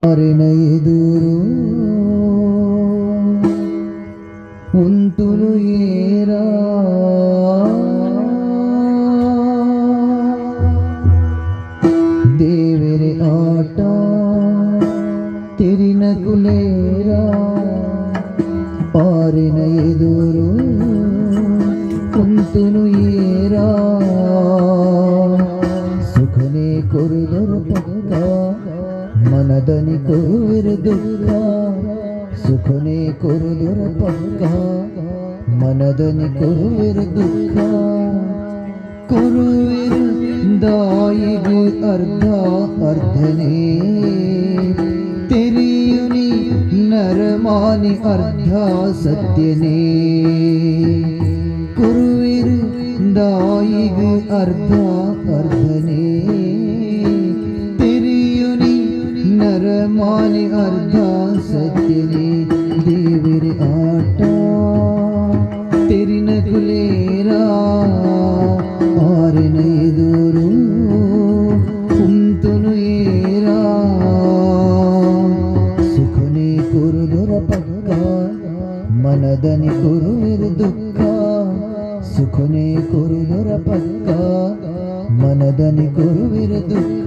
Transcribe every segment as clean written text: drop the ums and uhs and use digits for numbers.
ಮಾರಿನ ಎದುರು ಉಂಟುನು ಏರ ದೇವರೆ ಆಟ ತೆರಿನ ಕುಲೇರ ಪಾರಿನ ಎದುರು ಉಂಟುನು ಏರ ಸುಖನೇ ಕೊರುದರು ಪಕ್ಕ ಮನದನಿ ಕೊರುವಿರ ದುಃಖ ಸುಖನೇ ಕೊರುದುರ ಪಕ್ಕ ಮನದನಿ ಕೊರುವಿರ ದುಃಖ ಕೊರುವಿರ ದಾಯಿಗೆ ಅರ್ಧ ಅರ್ಧನೇ ತೆರಿಯುನಿ ನರಮಾನಿ ಅರ್ಧ ಸತ್ಯನೇ ಕೊರುವಿರ ದಾಯಿಗೆ ಅರ್ಧ ಅರ್ಧನೇ ನರಮಾನಿ ಅರ್ಧ ಸತ್ಯನೇ ದೇವರ ಆಟ ತೆರಿನ ಕುಲೇರ ಆರಿನ ಎದುರು ಕುಂತುನು ಏರ ಸುಖನೇ ಕೊರುದುರ ಪಕ್ಕ ಮನದನಿ ಕೊರುವಿರ ದುಃಖ ಸುಖನೇ ಕೊರುದುರ ಪಕ್ಕ ಮನದನಿ ಕೊರುವಿರ ದುಃಖ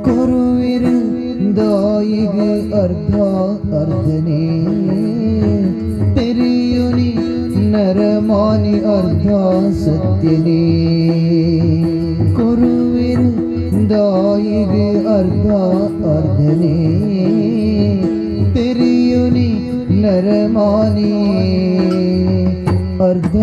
ಕೊರುವಿರ ದಾಯಿಗೆ ಅರ್ಧ ಅರ್ಧನೇ ತೆರಿಯುನಿ ನರಮಾನಿ ಅರ್ಧ ಸತ್ಯನೇ ಕೊರುವಿರ ದಾಯಿಗೆ ಅರ್ಧ ಅರ್ಧನೇ ತೆರಿಯುನಿ ನರಮಾನಿ ಅರ್ಧ